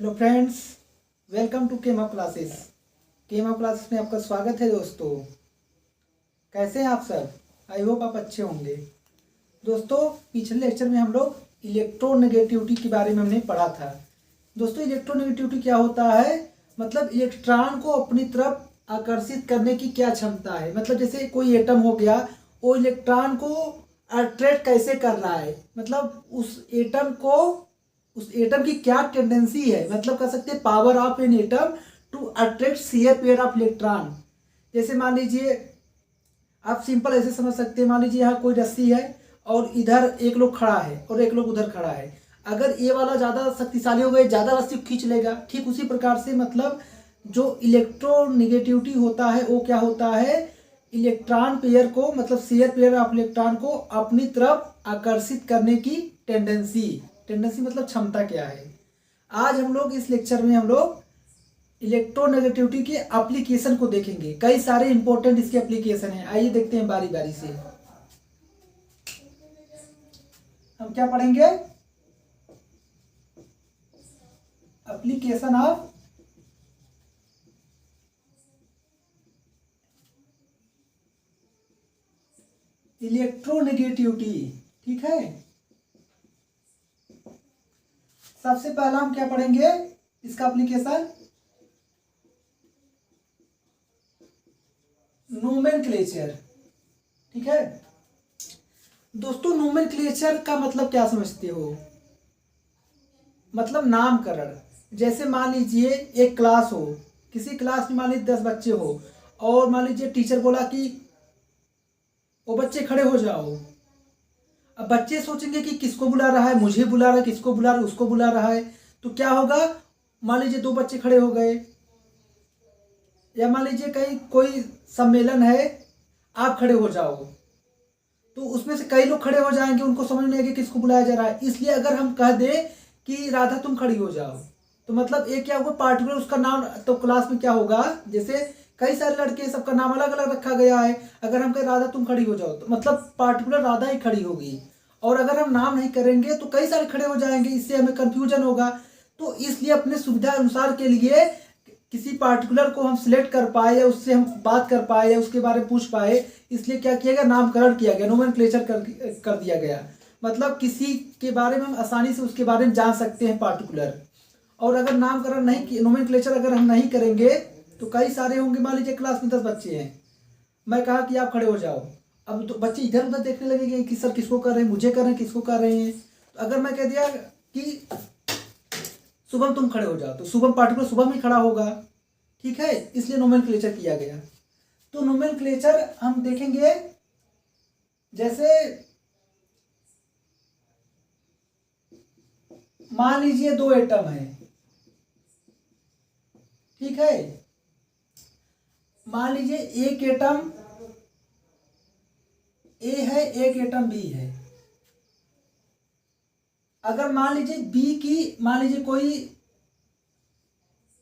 Hello friends, welcome to केमा classes. केमा classes में आपका स्वागत है दोस्तों। कैसे हैं आप सब? आई होप आप अच्छे होंगे। दोस्तों, पिछले लेक्चर में हम लोग इलेक्ट्रोनेगेटिविटी के बारे में हमने पढ़ा था। दोस्तों, इलेक्ट्रोनेगेटिविटी क्या होता है? मतलब इलेक्ट्रॉन को अपनी तरफ आकर्षित करने की क्या क्षमता है। मतलब जैसे कोई एटम हो गया, वो इलेक्ट्रॉन को अट्रैक्ट कैसे कर रहा है, मतलब उस एटम की क्या टेंडेंसी है, मतलब कह सकते हैं power of an atom to attract share pair of electron. जैसे मान लीजिए, आप सिंपल ऐसे समझ सकते हैं, मान लीजिए यहाँ कोई रस्सी है और इधर एक लोग खड़ा है और एक लोग उधर खड़ा है। अगर ये वाला ज़्यादा शक्तिशाली हो गए, ज़्यादा रस्सी खींच लेगा। ठीक उसी प्रकार से मतलब जो इलेक्ट्रोनेगेटिविटी होता है वो क्या होता है, इलेक्ट्रॉन पेयर को, मतलब शेयर पेयर ऑफ इलेक्ट्रॉन को अपनी तरफ आकर्षित करने की टेंडेंसी मतलब क्षमता क्या है। आज हम लोग इस लेक्चर में हम लोग इलेक्ट्रोनेगेटिविटी के एप्लीकेशन को देखेंगे। कई सारे इंपॉर्टेंट इसके एप्लीकेशन हैं। आइए देखते हैं बारी बारी से। हम क्या पढ़ेंगे? Application of electronegativity. ठीक है, सबसे पहला हम क्या पढ़ेंगे इसका एप्लीकेशन, नोमेनक्लेचर। ठीक है दोस्तों, नोमेनक्लेचर का मतलब क्या समझते हो? मतलब नामकरण। जैसे मान लीजिए एक क्लास हो, किसी क्लास में मान लीजिए 10 बच्चे हो, और मान लीजिए टीचर बोला कि वो बच्चे खड़े हो जाओ। अब बच्चे सोचेंगे कि किसको बुला रहा है, मुझे बुला रहा है, किसको बुला रहा है, उसको बुला रहा है। तो क्या होगा, मान लीजिए 2 बच्चे खड़े हो गए, या मान लीजिए कहीं कोई सम्मेलन है, आप खड़े हो जाओ, तो उसमें से कई लोग खड़े हो जाएंगे, उनको समझ नहीं आएगा किसको बुलाया जा रहा है। इसलिए अगर हम कह दें कि राधा तुम खड़ी हो जाओ, तो मतलब एक क्या होगा, पार्टिकुलर उसका नाम। तो क्लास में क्या होगा, जैसे कई सारे लड़के, सबका नाम अलग अलग रखा गया है। अगर हम कहें राधा तुम खड़ी हो जाओ, तो मतलब पार्टिकुलर राधा ही खड़ी होगी। और अगर हम नाम नहीं करेंगे तो कई सारे खड़े हो जाएंगे, इससे हमें कंफ्यूजन होगा। तो इसलिए अपने सुविधा अनुसार के लिए किसी पार्टिकुलर को हम सिलेक्ट कर पाए, या उससे हम बात कर पाए, या उसके बारे में पूछ पाए, इसलिए क्या किया गया, नामकरण किया गया, नोमेनक्लेचर कर दिया गया। मतलब किसी के बारे में हम आसानी से उसके बारे में जान सकते हैं पार्टिकुलर। और अगर नामकरण नहीं, नोमेनक्लेचर अगर हम नहीं करेंगे तो कई सारे होंगे। मान लीजिए क्लास में 10 बच्चे हैं, मैं कहा कि आप खड़े हो जाओ। अब तो बच्चे इधर उधर देखने लगेंगे कि सर किसको कर रहे हैं, मुझे कर रहे हैं, किसको कर रहे हैं। तो अगर मैं कह दिया कि शुभम तुम खड़े हो जाओ, तो शुभम पार्टिकुलर शुभम ही खड़ा होगा। ठीक है, इसलिए नोमेनक्लेचर किया गया। तो नोमेनक्लेचर हम देखेंगे, जैसे मान लीजिए 2 एटम है। ठीक है, मान लीजिए एक एटम ए है, एक एटम बी है। अगर मान लीजिए बी की, मान लीजिए कोई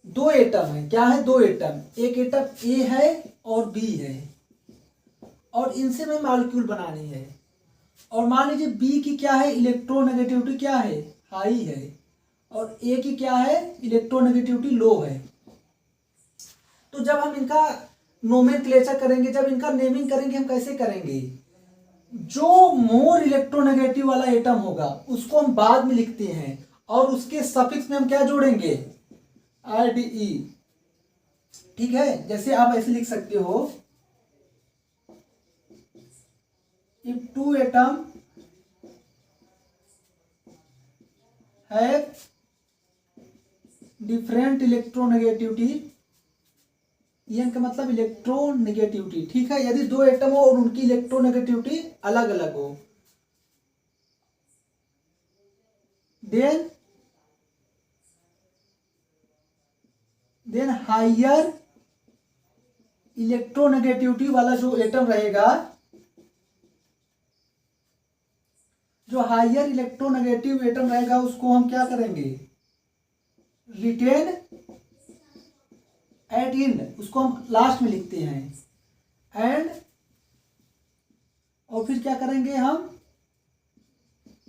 2 एटम है। क्या है? 2 एटम, एक एटम ए है और बी है, और इनसे में मॉलिक्यूल बनानी है। और मान लीजिए बी की क्या है, इलेक्ट्रोनेगेटिविटी क्या है, हाई है, और ए की क्या है, इलेक्ट्रोनेगेटिविटी लो है। तो जब हम इनका नोमेनक्लेचर करेंगे, जब इनका नेमिंग करेंगे, हम कैसे करेंगे? जो मोर इलेक्ट्रोनेगेटिव वाला एटम होगा उसको हम बाद में लिखते हैं, और उसके सफिक्स में हम क्या जोड़ेंगे, RDE। ठीक है, जैसे आप ऐसे लिख सकते हो, if 2 atom have different electronegativity, ये का मतलब इलेक्ट्रोनेगेटिविटी। ठीक है, यदि 2 एटम हो और उनकी इलेक्ट्रोनेगेटिविटी अलग अलग हो, देन हायर इलेक्ट्रोनेगेटिविटी वाला जो एटम रहेगा, जो हायर इलेक्ट्रोनेगेटिव एटम रहेगा, उसको हम क्या करेंगे, रिटेन एट इन, उसको हम लास्ट में लिखते हैं। एंड और फिर क्या करेंगे, हम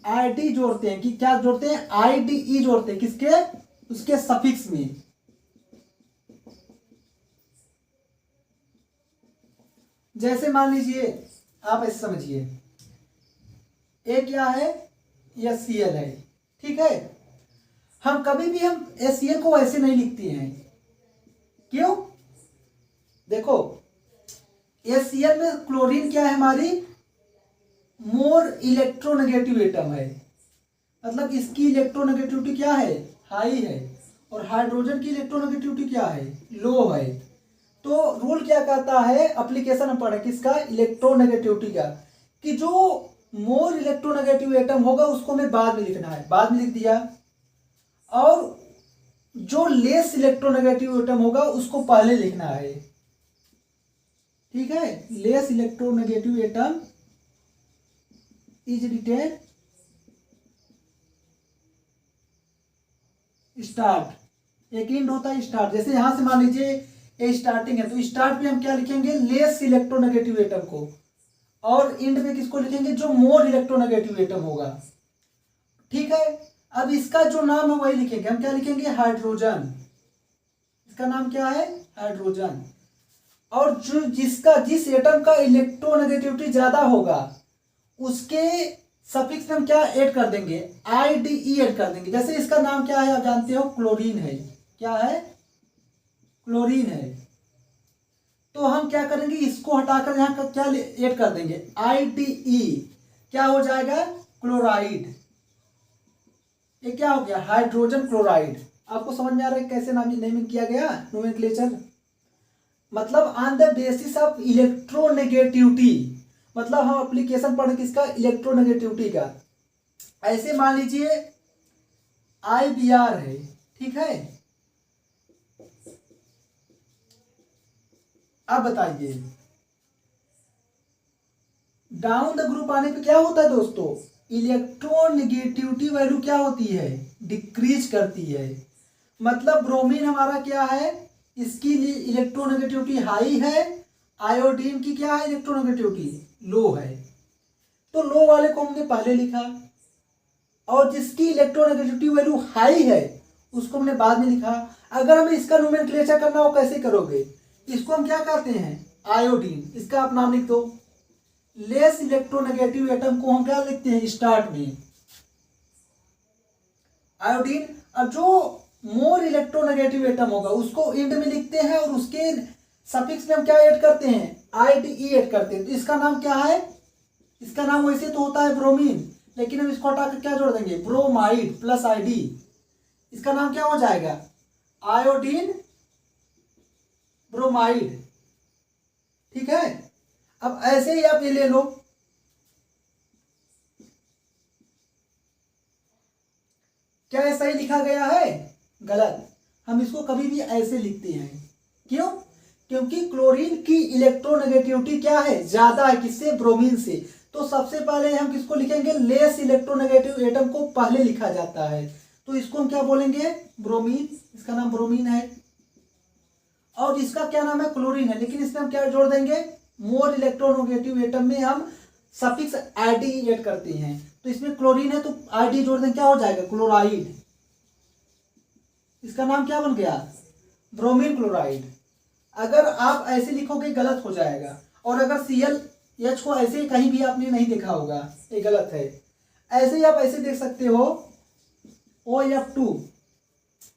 ID जोड़ते हैं। कि क्या जोड़ते हैं, IDE जोड़ते हैं। किसके? उसके सफिक्स में। जैसे मान लीजिए, आप ऐसे समझिए, ए क्या है, HCl है, ठीक है। हम कभी भी हम HCl को ऐसे नहीं लिखते हैं, क्यों? देखो, HCl में क्लोरीन क्या है, हमारी मोर इलेक्ट्रोनेगेटिव एटम है, मतलब इसकी इलेक्ट्रोनेगेटिविटी क्या है, हाई है, और हाइड्रोजन की इलेक्ट्रोनेगेटिविटी क्या है, लो है। तो रूल क्या कहता है, एप्लीकेशन पढ़े किसका, इलेक्ट्रोनेगेटिविटी का, कि जो मोर इलेक्ट्रोनेगेटिव एटम होगा उसको हमें बाद में लिखना है, बाद में लिख दिया, और जो लेस इलेक्ट्रोनेगेटिव एटम होगा उसको पहले लिखना है, ठीक है। Less electronegative atom is written start, एक इंड होता है स्टार्ट। जैसे यहां से मान लीजिए ये स्टार्टिंग है, तो स्टार्ट में हम क्या लिखेंगे, लेस इलेक्ट्रोनेगेटिव एटम को, और इंड में किसको लिखेंगे, जो मोर इलेक्ट्रोनेगेटिव एटम होगा, ठीक है। अब इसका जो नाम है वही लिखेंगे, हम क्या लिखेंगे, हाइड्रोजन, इसका नाम क्या है, हाइड्रोजन। और जो जिस एटम का इलेक्ट्रोनेगेटिविटी ज्यादा होगा उसके सफिक्स में हम क्या ऐड कर देंगे, IDE ऐड कर देंगे। जैसे इसका नाम क्या है, आप जानते हो, क्लोरीन है, क्या है, क्लोरीन है। तो हम क्या करेंगे, इसको हटाकर यहाँ का क्या ऐड कर देंगे, IDE, क्या हो जाएगा, क्लोराइड। ये क्या हो गया, हाइड्रोजन क्लोराइड। आपको समझ में आ रहा है कैसे नाम नेमिंग किया गया, नोमेनक्लेचर, मतलब on the basis of electronegativity, मतलब हम एप्लीकेशन पढ़े किसका, इलेक्ट्रोनेगेटिविटी का। ऐसे मान लीजिए IBr है, ठीक है। अब बताइए, डाउन द ग्रुप आने पे क्या होता है दोस्तों, इलेक्ट्रोनेगेटिविटी वैल्यू क्या होती है, डिक्रीज करती है। मतलब ब्रोमीन हमारा क्या है, इसकी इलेक्ट्रोनेगेटिविटी हाई है, आयोडीन की क्या है, इलेक्ट्रोनेगेटिविटी लो है। तो लो वाले को हमने पहले लिखा, और जिसकी इलेक्ट्रोनेगेटिविटी वैल्यू हाई है उसको हमने बाद में लिखा। अगर हमें इसका नोमेनक्लेचर करना हो, कैसे करोगे, इसको हम क्या कहते हैं, आयोडीन, इसका आप नाम लिख दो। लेस इलेक्ट्रोनेगेटिव एटम को हम क्या लिखते हैं, स्टार्ट में आयोडीन। अब जो मोर इलेक्ट्रोनेगेटिव एटम होगा उसको एंड में लिखते हैं, और उसके सफिक्स में हम क्या ऐड करते हैं, IDE ऐड करते हैं। तो इसका नाम क्या है, इसका नाम वैसे तो होता है ब्रोमीन, लेकिन हम इसको हटाकर क्या जोड़ देंगे, ब्रोमाइड प्लस ID, इसका नाम क्या हो जाएगा, आयोडीन ब्रोमाइड, ठीक है। अब ऐसे ही आप ये ले लो, क्या ऐसा ही लिखा गया है, गलत। हम इसको कभी भी ऐसे लिखते हैं, क्यों, क्योंकि क्लोरीन की इलेक्ट्रोनेगेटिविटी क्या है, ज्यादा है, किससे, ब्रोमीन से। तो सबसे पहले हम किसको लिखेंगे, लेस इलेक्ट्रोनेगेटिव एटम को पहले लिखा जाता है, तो इसको हम क्या बोलेंगे, ब्रोमीन, इसका नाम ब्रोमीन है। और इसका क्या नाम है, क्लोरीन है, लेकिन इसमें हम क्या जोड़ देंगे, मोर इलेक्ट्रोनेगेटिव एटम में हम सफिक्स IDE ऐड करते हैं। तो इसमें क्लोरीन है तो ID जोड़ देंगे, क्या हो जाएगा, क्लोराइड, इसका नाम क्या बन गया, ब्रोमीन क्लोराइड। अगर आप ऐसे लिखोगे गलत हो जाएगा, और अगर ClH को ऐसे कहीं भी आपने नहीं देखा होगा, ये गलत है। ऐसे ही आप ऐसे देख सकते हो, OF2।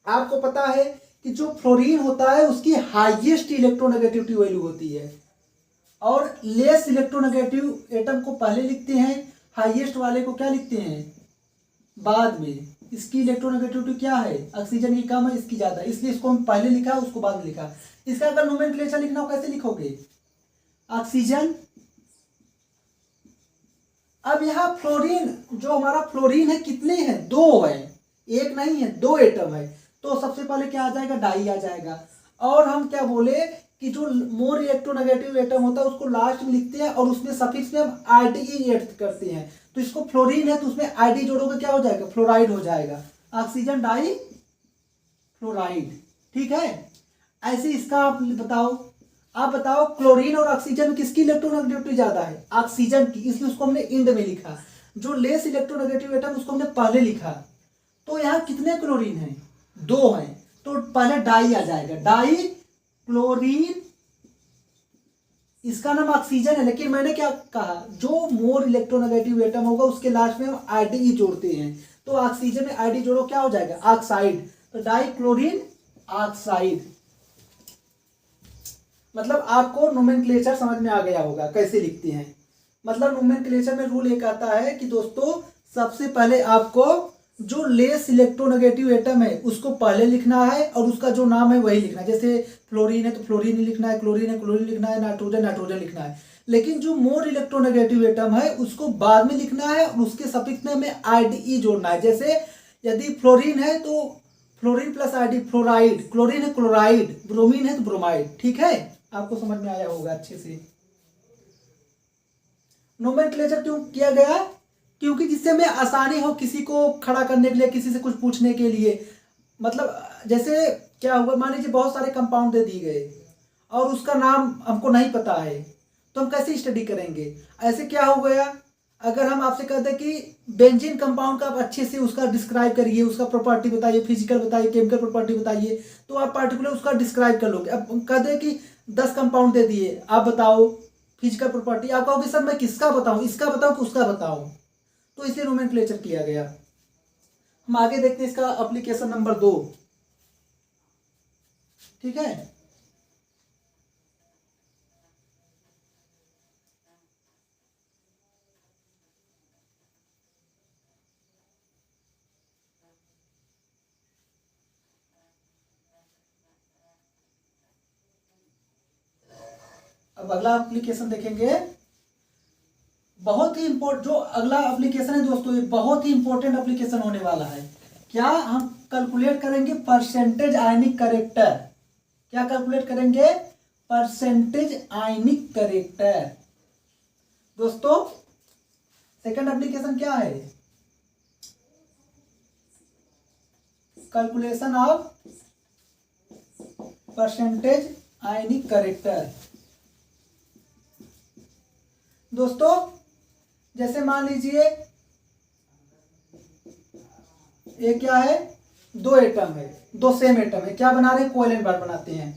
आपको पता है कि जो फ्लोरीन होता है उसकी हाईएस्ट इलेक्ट्रोनेगेटिविटी वैल्यू होती है, और लेस इलेक्ट्रोनेगेटिव एटम को पहले लिखते हैं, हाईएस्ट वाले को क्या लिखते हैं, बाद में। इसकी इलेक्ट्रोनेगेटिविटी क्या है, ऑक्सीजन की कम है, इसकी ज्यादा, इसलिए इसको हम पहले लिखा, उसको बाद में लिखा। इसका अगर नोमेनक्लेचर लिखना हो कैसे लिखोगे, ऑक्सीजन। अब यहाँ फ्लोरीन, जो हमारा फ्लोरीन है, कितने हैं, 2 है, एक नहीं है, 2 एटम है। तो सबसे पहले क्या आ जाएगा, डाई आ जाएगा। और हम क्या बोले कि जो मोर इलेक्ट्रोनेगेटिव एटम होता है उसको लास्ट में लिखते हैं, और उसमें सफिक्स में हम IDE ऐड करते हैं। तो इसको फ्लोरीन है तो उसमें ID जोड़ोगे, क्या हो जाएगा, फ्लोराइड हो जाएगा, ऑक्सीजन डाई फ्लोराइड, ठीक है। ऐसे इसका आप बताओ, आप बताओ क्लोरीन और ऑक्सीजन में किसकी इलेक्ट्रोनेगेटिविटी ज्यादा है, ऑक्सीजन की, इसलिए उसको हमने इंड में लिखा। जो लेस इलेक्ट्रोनेगेटिव एटम उसको हमने पहले लिखा। तो यहाँ कितने क्लोरीन है, दो हैं, तो पहले डाई आ जाएगा, डाई क्लोरीन, इसका नाम ऑक्सीजन है, लेकिन मैंने क्या कहा, जो मोर इलेक्ट्रोनेगेटिव एटम होगा उसके लास्ट में हम आईडी जोड़ते हैं, तो ऑक्सीजन में आईडी जोड़ो क्या हो जाएगा, ऑक्साइड, तो डाई क्लोरीन ऑक्साइड। मतलब आपको नोमेनक्लेचर समझ में आ गया होगा कैसे लिखते हैं। मतलब नोमेनक्लेचर में रूल एक आता है कि दोस्तों सबसे पहले आपको जो लेस इलेक्ट्रोनेगेटिव एटम है उसको पहले लिखना है और उसका जो नाम है वही लिखना है। जैसे फ्लोरीन है तो फ्लोरीन ही लिखना है, क्लोरीन है क्लोरीन लिखना है, नाइट्रोजन नाइट्रोजन लिखना है। लेकिन जो मोर इलेक्ट्रोनेगेटिव एटम है उसको बाद में लिखना है और उसके सफिक्स में हमें आईडी जोड़ना है। जैसे यदि फ्लोरीन है तो fluorine plus ID fluoride, chlorine है क्लोराइड, ब्रोमीन है तो ब्रोमाइड। ठीक है, आपको समझ में आया होगा अच्छे से। नोमेनक्लेचर क्यों किया गया, क्योंकि जिससे हमें आसानी हो किसी को खड़ा करने के लिए, किसी से कुछ पूछने के लिए। मतलब जैसे क्या हुआ, मान लीजिए बहुत सारे कंपाउंड दे दिए गए और उसका नाम हमको नहीं पता है, तो हम कैसे स्टडी करेंगे। ऐसे क्या हो गया, अगर हम आपसे कहते हैं कि बेंजीन कंपाउंड का आप अच्छे से उसका डिस्क्राइब करिए, उसका प्रॉपर्टी बताइए, फिजिकल बताइए, केमिकल प्रॉपर्टी बताइए, तो आप पार्टिकुलर उसका डिस्क्राइब कर लोगे। अब कह दे कि 10 कंपाउंड दे दिए, आप बताओ फिजिकल प्रॉपर्टी, आप कहोगे सर मैं किसका बताऊं, इसका बताऊं कि उसका बताऊं, तो इसलिए नोमेनक्लेचर किया गया। हम आगे देखते हैं इसका एप्लीकेशन नंबर 2। ठीक है, अब अगला एप्लीकेशन देखेंगे। बहुत ही इंपॉर्टेंट जो अगला एप्लीकेशन है दोस्तों, ये बहुत ही इंपॉर्टेंट एप्लीकेशन होने वाला है। क्या हम कैलकुलेट करेंगे परसेंटेज आयनिक करेक्टर। क्या कैलकुलेट करेंगे, परसेंटेज आयनिक करेक्टर। दोस्तों सेकंड एप्लीकेशन क्या है, calculation of percentage ionic character. दोस्तों जैसे मान लीजिए ये क्या है, दो एटम है, दो सेम एटम है, क्या बना रहे हैं, कोवैलेंट बॉन्ड बनाते हैं।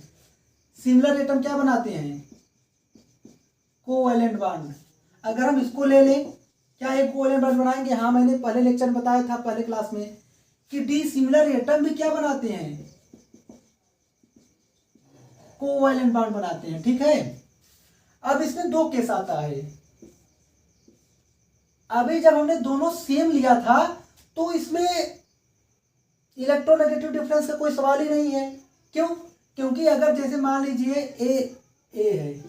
सिमिलर एटम क्या बनाते हैं, कोवैलेंट बॉन्ड। अगर हम इसको ले लें, क्या एक कोवैलेंट बॉन्ड बनाएंगे। हाँ, मैंने पहले लेक्चर में बताया था, पहले क्लास में, कि डी सिमिलर एटम भी क्या बनाते हैं, कोवैलेंट बॉन्ड बनाते हैं। ठीक है, अब इसमें दो केस आता है। अभी जब हमने दोनों सेम लिया था तो इसमें इलेक्ट्रोनेगेटिव डिफरेंस का कोई सवाल ही नहीं है। क्यों, क्योंकि अगर जैसे मान लीजिए ए है,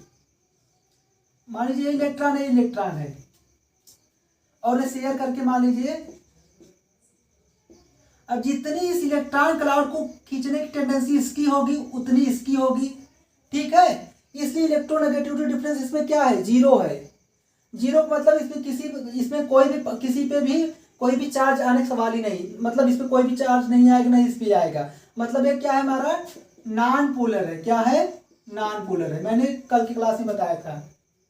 मान लीजिए इलेक्ट्रॉन है, इलेक्ट्रॉन है, और शेयर करके मान लीजिए, अब जितनी इस इलेक्ट्रॉन क्लाउड को खींचने की टेंडेंसी इसकी होगी उतनी इसकी होगी। ठीक है, इसलिए इलेक्ट्रोनेगेटिविटी डिफरेंस इसमें क्या है, जीरो है। जीरो का मतलब इसमें कोई भी किसी पे भी कोई भी चार्ज आने का सवाल ही नहीं। मतलब इसमें कोई भी चार्ज नहीं आएगा, नहीं इस पे आएगा। मतलब ये क्या है, हमारा नॉन पोलर है। क्या है, नॉन पोलर है। मैंने कल की क्लास में बताया था,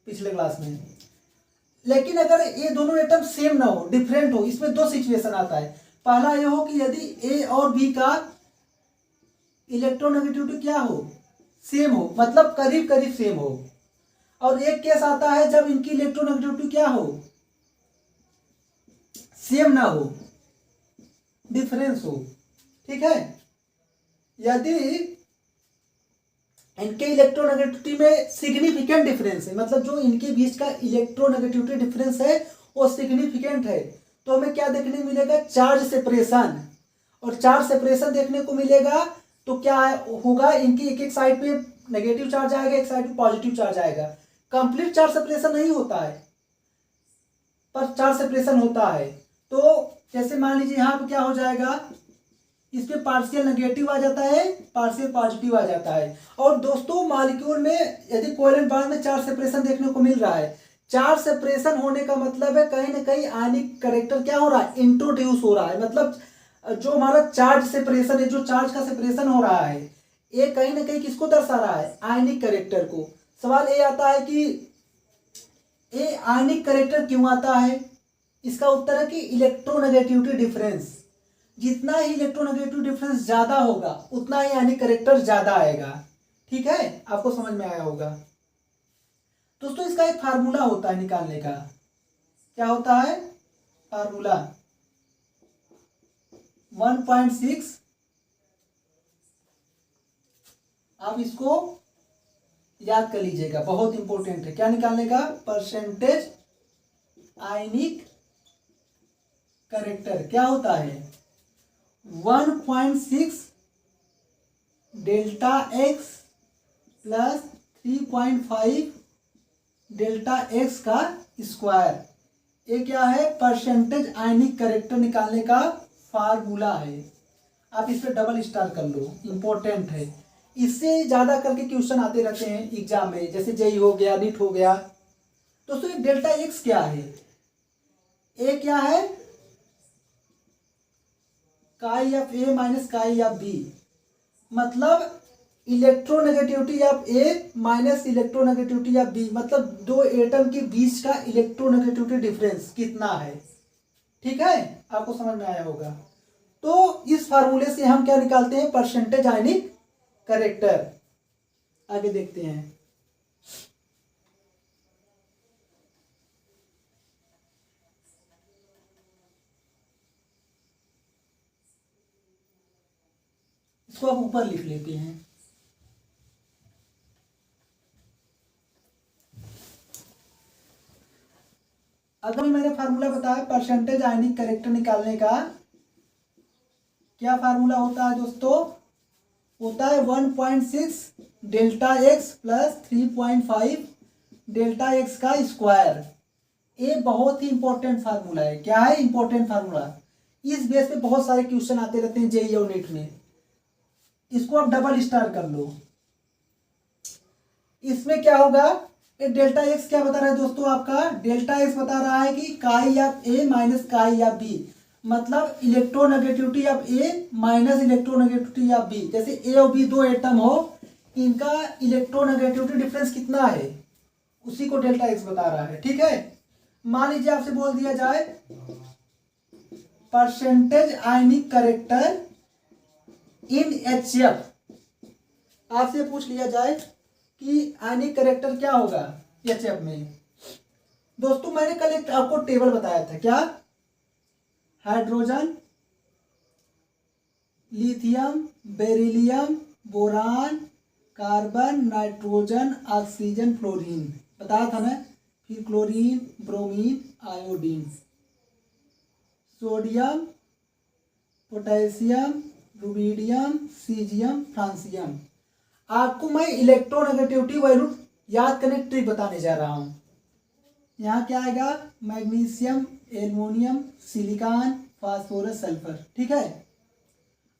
पिछले क्लास में। लेकिन अगर ये दोनों एटम सेम ना हो, डिफरेंट हो, इसमें दो सिचुएशन आता है। पहला ये हो कि यदि ए और बी का इलेक्ट्रोनेगेटिविटी क्या हो, सेम हो, मतलब करीब करीब सेम हो। और एक केस आता है जब इनकी इलेक्ट्रोनेगेटिविटी क्या हो, सेम ना हो, डिफरेंस हो। ठीक है, यदि इनके इलेक्ट्रोनेगेटिविटी में सिग्निफिकेंट डिफरेंस है, मतलब जो इनके बीच का इलेक्ट्रोनेगेटिविटी डिफरेंस है वो सिग्निफिकेंट है, तो हमें क्या देखने को मिलेगा, चार्ज सेपरेशन। और चार्ज सेपरेशन देखने को मिलेगा तो क्या होगा, इनकी एक एक साइड पे नेगेटिव चार्ज आएगा, एक साइड पे पॉजिटिव चार्ज आएगा। कंप्लीट चार्ज सेपरेशन नहीं होता है, पर चार्ज सेपरेशन होता है। तो जैसे मान लीजिए यहाँ पे क्या हो जाएगा, इसमें पार्शियल नेगेटिव आ जाता है, पार्शियल पॉजिटिव आ जाता है। और दोस्तों मॉलिक्यूल में यदि कोवैलेंट बॉन्ड में चार्ज सेपरेशन देखने को मिल रहा है, चार्ज सेपरेशन होने का मतलब है कहीं ना कहीं आयनिक करेक्टर क्या हो रहा है, इंट्रोड्यूस हो रहा है। मतलब जो हमारा चार्ज सेपरेशन है, जो चार्ज का सेपरेशन हो रहा है, ये कहीं ना कहीं किसको दर्शा रहा है, आयनिक करेक्टर को। सवाल ये आता है कि ये आयनिक करेक्टर क्यों आता है। इसका उत्तर है कि इलेक्ट्रोनेगेटिविटी डिफरेंस। जितना ही इलेक्ट्रोनेगेटिव डिफरेंस ज़्यादा होगा उतना ही आयनिक करेक्टर ज़्यादा आएगा। ठीक है, आपको समझ में आया होगा। दोस्तों इसका एक फार्मूला होता है निकालने का। क्या होता है फार्मूला? 1.6, आप इसको याद कर लीजिएगा, बहुत इंपॉर्टेंट है। क्या निकालने का? परसेंटेज आयनिक करेक्टर। क्या होता है? 1.6 delta x plus 3.5 delta x का स्क्वायर। ये क्या है? परसेंटेज आयनिक करेक्टर निकालने का फार्मूला है। आप इस पर डबल स्टार कर लो, इंपॉर्टेंट है। इससे ज़्यादा करके क्वेश्चन आते रहते हैं एग्जाम में, जैसे जेई हो गया, नीट हो गया। दोस्तों ये डेल्टा एक्स क्या है? ए क्या है? Chi of A minus chi of B, मतलब electronegativity of A minus electronegativity of B, मतलब दो एटम के बीच का इलेक्ट्रोनेगेटिविटी डिफरेंस कितना है। ठीक है, आपको समझ में आया होगा। तो इस फार्मूले से हम क्या निकालते हैं? परसेंटेज आयनिक करेक्टर। आगे देखते हैं। इसको आप ऊपर लिख लेते हैं। अगर मैंने फार्मूला बताया परसेंटेज आयनिक करेक्टर निकालने का, क्या फार्मूला होता है दोस्तों? होता है 1.6 delta x plus 3.5 delta x का स्क्वायर। ये बहुत ही इंपॉर्टेंट फार्मूला है। क्या है? Important formula. इस बेस पे बहुत सारे क्वेश्चन आते रहते हैं जेईई और नीट में। इसको आप डबल स्टार कर लो। इसमें क्या होगा? ये डेल्टा एक्स क्या बता रहा है दोस्तों? आपका डेल्टा एक्स बता रहा है कि chi of A minus chi of B, मतलब electronegativity of A minus electronegativity of B. जैसे ए और बी दो एटम हो, इनका इलेक्ट्रोनेगेटिविटी डिफरेंस कितना है, उसी को डेल्टा एक्स बता रहा है। ठीक है, मान लीजिए आपसे बोल दिया जाए percentage ionic character in HCF, आपसे पूछ लिया जाए कि आयनिक करेक्टर क्या होगा एचसीएफ में। दोस्तों मैंने कल एक आपको टेबल बताया था। क्या? Hydrogen, lithium, beryllium, boron, carbon, nitrogen, oxygen, fluorine बताया था ना। फिर chlorine, bromine, iodine, sodium, potassium, rubidium, caesium, francium. आपको मैं इलेक्ट्रोनेगेटिविटी वैल्यू याद करने की ट्रिक बताने जा रहा हूँ। यहाँ क्या आएगा? Magnesium, aluminium, silicon, phosphorus, sulphur. ठीक है,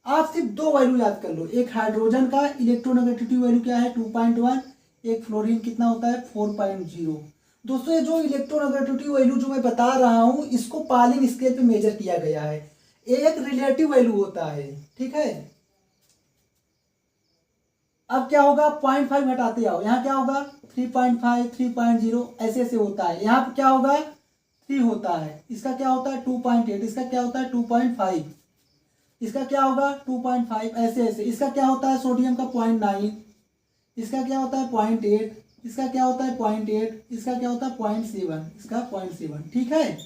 आप सिर्फ दो वैल्यू याद कर लो। एक हाइड्रोजन का इलेक्ट्रोनेगेटिविटी वैल्यू क्या है? 2.1। एक फ्लोरीन कितना होता है? 4.0। दोस्तों ये जो इलेक्ट्रोनेगेटिविटी वैल्यू जो मैं बता रहा हूँ, इसको पालिंग स्केल पे मेजर किया गया है। एक रिलेटिव वैल्यू होता है। ठीक है, अब क्या होगा? 0.5 घटाते आओ। यहाँ क्या होगा? 3.5, 3.0 ऐसे ऐसे होता है। यहाँ पर क्या होगा? 3 होता है। इसका क्या होता है? 2.8। इसका क्या होता है? 2.5। इसका क्या होगा? 2.5 ऐसे ऐसे। इसका क्या होता है? सोडियम का 0.9। इसका क्या होता है? 0.8। इसका क्या होता है? 0.8। इसका क्या होता है? 0.7। इसका 0.7। ठीक है,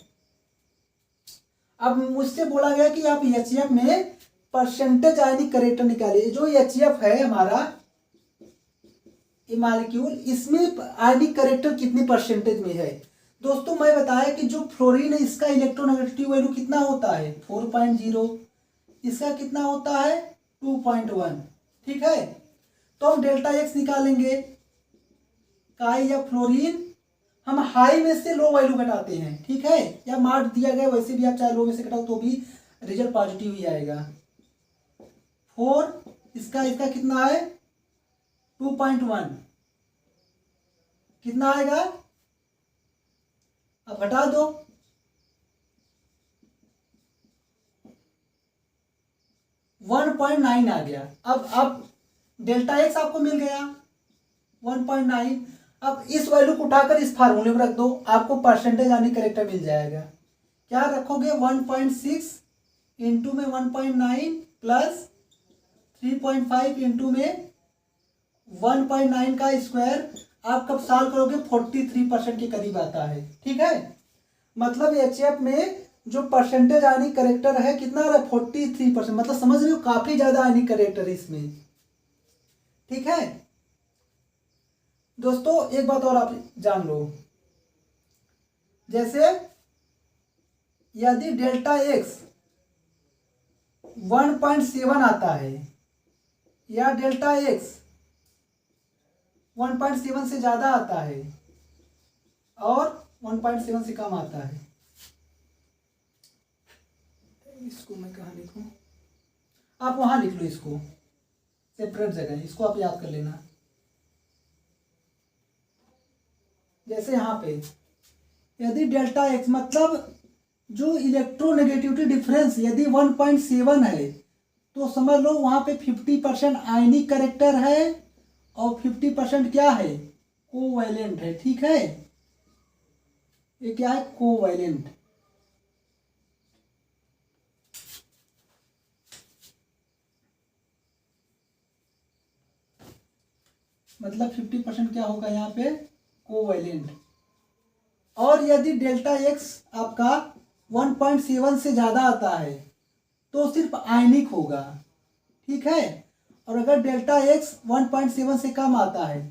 अब मुझसे बोला गया कि आप एचसीएफ में परसेंटेज आयनिक करेक्टर निकालिए। जो एचसीएफ है हमारा मॉलिक्यूल, इसमें आयनिक करेक्टर कितनी परसेंटेज में है। दोस्तों मैं बताया कि जो फ्लोरीन है इसका इलेक्ट्रोनेगेटिविटी वैल्यू कितना होता है? 4.0। इसका कितना होता है? 2.1। ठीक है, तो हम डेल्टा एक्स निकालेंगे। काई या फ्लोरीन हम हाई में से लो वैल्यू घटाते हैं। ठीक है, या मार्क दिया गया वैसे भी आप चाहे लो में से घटाओ तो भी रिजल्ट पॉजिटिव ही आएगा। 4, इसका इसका कितना है? 2.1। कितना आएगा? अब घटा दो। 1.9 आ गया। अब डेल्टा एक्स आपको मिल गया 1.9। अब इस वैल्यू को उठाकर इस फार्मूले में रख दो, आपको परसेंटेज आयनिक करेक्टर मिल जाएगा। क्या रखोगे? 1.6 इंटू में 1.9 प्लस 3.5 इंटू में 1.9 का स्क्वायर, आप कब सॉल्व करोगे 43% के करीब आता है। ठीक है, मतलब एचएफ में जो परसेंटेज आयनिक करेक्टर है कितना आ रहा है 43%, मतलब समझ रहे हो काफी ज्यादा आयनिक करेक्टर है इसमें। ठीक है दोस्तों, एक बात और आप जान लो, जैसे यदि डेल्टा एक्स 1.7 आता है या डेल्टा एक्स 1.7 से ज्यादा आता है और 1.7 से कम आता है, इसको मैं कहाँ लिखूं, आप वहां लिख लो, इसको सेपरेट जगह, इसको आप याद कर लेना। जैसे यहाँ पे यदि डेल्टा एक्स मतलब जो इलेक्ट्रोनेगेटिविटी डिफरेंस यदि 1.7 है तो समझ लो वहां पे 50% आयनिक करेक्टर है और 50% क्या है कोवैलेंट है। ठीक है, ये क्या है कोवैलेंट। मतलब 50% क्या होगा यहाँ पे कोवैलेंट। और यदि डेल्टा एक्स आपका 1.7 से ज्यादा आता है तो सिर्फ आयनिक होगा। ठीक है, और अगर डेल्टा एक्स 1.7 से कम आता है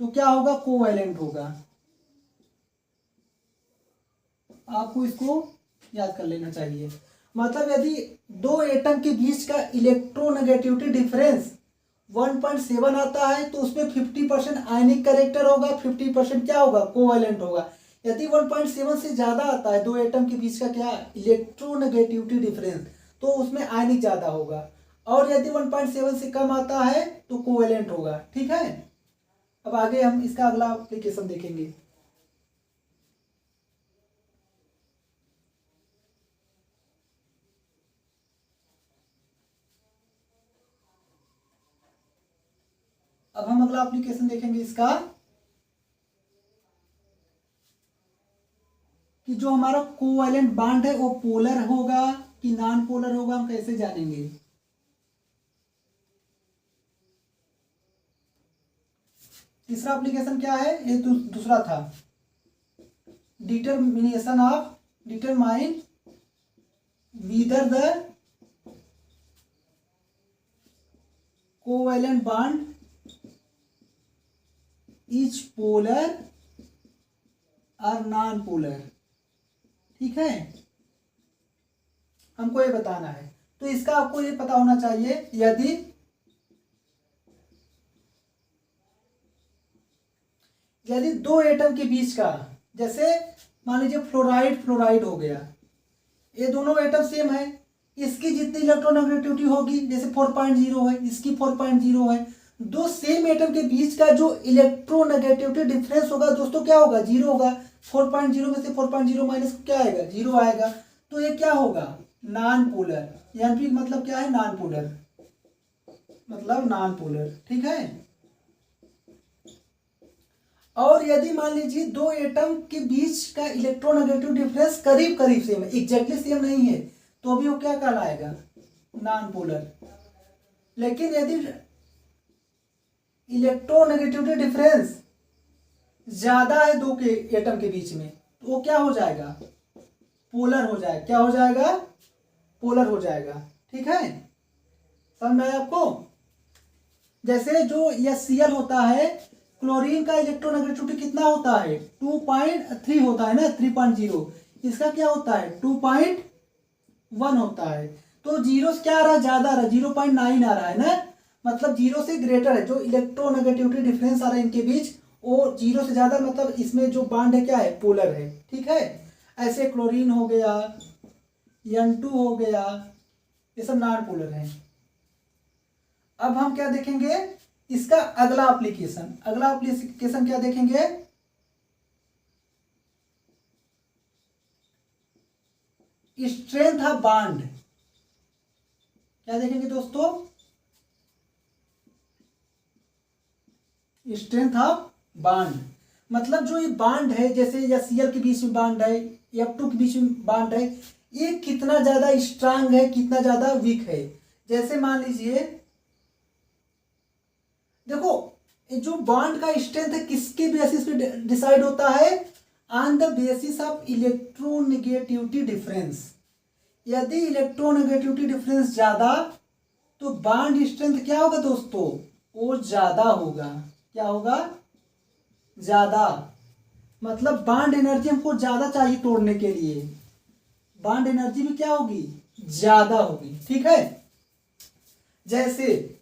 तो क्या होगा कोवैलेंट होगा। आपको इसको याद कर लेना चाहिए। मतलब यदि दो एटम के बीच का इलेक्ट्रोनेगेटिविटी डिफरेंस 1.7 आता है तो उसमें 50% आयनिक करेक्टर होगा, 50% क्या होगा कोवैलेंट होगा। यदि 1.7 से ज्यादा आता है दो एटम के बीच का क्या इलेक्ट्रोनेगेटिविटी डिफरेंस तो उसमें आयनिक ज्यादा होगा, और यदि 1.7 से कम आता है तो कोवैलेंट होगा। ठीक है, अब आगे हम इसका अगला एप्लीकेशन देखेंगे। अब हम अगला एप्लीकेशन देखेंगे इसका कि जो हमारा कोवैलेंट बॉन्ड है वो पोलर होगा कि नॉन पोलर होगा, हम कैसे जानेंगे। तीसरा एप्लीकेशन क्या है, ये दूसरा था, determination of determine whether the covalent bond is polar और नॉन पोलर। ठीक है, हमको ये बताना है, तो इसका आपको ये पता होना चाहिए यदि दो एटम के बीच का, जैसे मान लीजिए फ्लोराइड फ्लोराइड हो गया, ये दोनों एटम सेम है, इसकी जितनी इलेक्ट्रोनेगेटिविटी होगी जैसे 4.0 है, इसकी 4.0 है, दो सेम एटम के बीच का जो इलेक्ट्रोनेगेटिविटी डिफरेंस होगा दोस्तों क्या होगा जीरो होगा। 4.0 में से 4.0 माइनस क्या आएगा जीरो आएगा, तो ये क्या होगा नॉन पोलर, यानी मतलब क्या है नॉन पोलर, मतलब नॉन पोलर। ठीक है, और यदि मान लीजिए दो एटम के बीच का इलेक्ट्रोनेगेटिव डिफरेंस करीब करीब सेम है, एग्जैक्टली सेम नहीं है, तो अभी वो क्या कहलाएगा नॉन पोलर। लेकिन यदि इलेक्ट्रोनेगेटिविटी डिफरेंस ज्यादा है दो के एटम के बीच में तो वो क्या हो जाएगा पोलर हो जाएगा। क्या हो जाएगा पोलर हो जाएगा। ठीक है, समझ में आया आपको। जैसे जो HCl होता है, क्लोरीन का इलेक्ट्रोनेगेटिविटी कितना होता है 2.3 होता है ना 3.0, इसका क्या होता है 2.1 होता है, तो जीरो से क्या आ रहा है ज्यादा आ रहा है 0.9 आ रहा है ना, मतलब जीरो से ग्रेटर है, जो इलेक्ट्रोनेगेटिविटी डिफरेंस आ रहा है इनके बीच वो जीरो से ज्यादा, मतलब इसमें जो बॉन्ड है क्या है पोलर है। ठीक है, ऐसे क्लोरीन हो गया N2 हो गया, ये सब नॉन पोलर है। अब हम क्या देखेंगे इसका अगला एप्लीकेशन, अगला एप्लीकेशन क्या देखेंगे स्ट्रेंथ ऑफ बॉन्ड। क्या देखेंगे दोस्तों स्ट्रेंथ ऑफ बॉन्ड, मतलब जो ये बॉन्ड है जैसे HCl के बीच में बॉन्ड है F2 के बीच में बॉन्ड है, ये कितना ज़्यादा स्ट्रांग है, कितना ज़्यादा वीक है। जैसे मान लीजिए, देखो ये जो बॉन्ड का स्ट्रेंथ है किसके बेसिस पे डिसाइड होता है? On the basis of electronegativity difference. यदि इलेक्ट्रोनेगेटिविटी डिफरेंस ज़्यादा तो बॉन्ड स्ट्रेंथ क्या होगा दोस्तों? वो ज़्यादा होगा। क्या होगा? ज़्यादा। मतलब बॉन्ड एनर्जी हमको ज़्यादा चाहिए तोड़ने के लिए, बॉन्ड एनर्जी भी क्या होगी? ज़्यादा होगी। ठीक है। जैसे